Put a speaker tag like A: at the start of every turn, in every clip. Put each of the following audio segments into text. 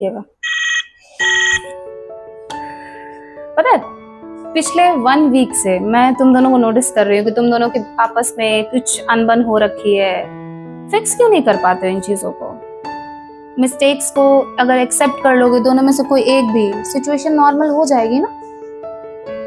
A: ये लो। पता है, पिछले 1 वीक से मैं तुम दोनों को नोटिस कर रही हूँ कि तुम दोनों के आपस में कुछ अनबन हो रखी है। फिक्स क्यों नहीं कर पाते हो इन चीजों को? मिस्टेक्स को अगर एक्सेप्ट कर लोगे दोनों में से कोई एक भी, सिचुएशन नॉर्मल हो जाएगी ना।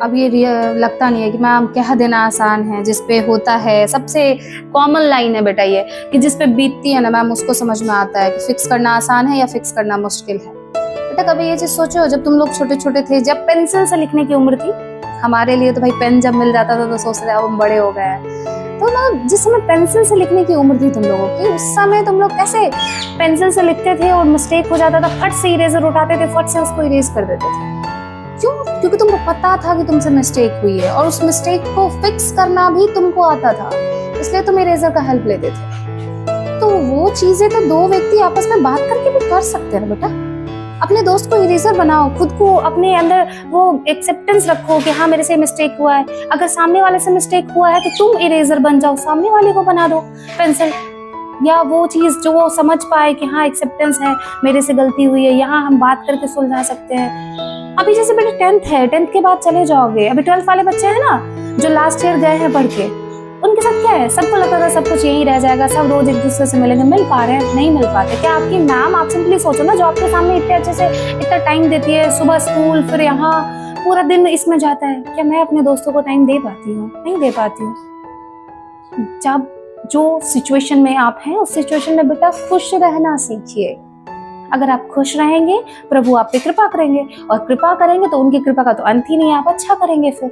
A: अब ये लगता नहीं है कि मैम कह देना आसान है, जिसपे होता है सबसे कॉमन लाइन है बेटा ये कि जिसपे बीतती है ना मैम उसको समझ में आता है कि फिक्स करना आसान है या फिक्स करना मुश्किल है। बेटा कभी ये चीज सोचो, जब तुम लोग छोटे छोटे थे, जब पेंसिल से लिखने की उम्र थी, हमारे लिए तो भाई पेन जब मिल जाता था तो सोचते थे अब हम बड़े हो गए हैं। तो ना जिस समय पेंसिल से लिखने की उम्र थी तुम लोगों की, उस समय तुम लोग कैसे पेंसिल से लिखते थे और मिस्टेक हो जाता था, फट से इरेजर उठाते थे, फट से उसको इरेज कर देते थे। क्यों? क्योंकि तुमको पता था कि तुमसे मिस्टेक हुई है और उस मिस्टेक को फिक्स करना भी तुमको आता था, इसलिए तुम इरेजर का हेल्प लेते थे। तो वो चीजें तो 2 व्यक्ति आपस में बात करके भी कर सकते हैं बेटा। अपने दोस्त को इरेजर बनाओ, खुद को अपने अंदर वो एक्सेप्टेंस रखो कि हाँ मेरे से मिस्टेक हुआ है। अगर सामने वाले से मिस्टेक हुआ है तो तुम इरेजर बन जाओ, सामने वाले को बना दो पेंसिल, या वो चीज जो वो समझ पाए कि हाँ एक्सेप्टेंस है, मेरे से गलती हुई है, यहाँ हम बात करके सुलझा सकते हैं। अभी जैसे बेटे 10th है, 10th के बाद चले जाओगे, अभी 12th वाले बच्चे हैं ना जो लास्ट ईयर गए हैं पढ़ के, उनके साथ क्या है, सबको लगता था सब कुछ यही रह जाएगा, सब रोज एक दूसरे से मिलेंगे, मिल पा रहे हैं? नहीं मिल पाते। क्या आपकी मैम, आप सिंपली सोचो ना, जो आपके सामने इतने अच्छे से इतना टाइम देती है, सुबह स्कूल फिर यहाँ पूरा दिन इसमें जाता है, क्या मैं अपने दोस्तों को टाइम दे पाती हूँ? नहीं दे पाती हूँ। जब जो सिचुएशन में आप हैं उस सिचुएशन में बेटा खुश रहना सीखिए। अगर आप खुश रहेंगे प्रभु आप पे कृपा करेंगे, और कृपा करेंगे तो उनकी कृपा का तो अंत ही नहीं है, आप अच्छा करेंगे फिर।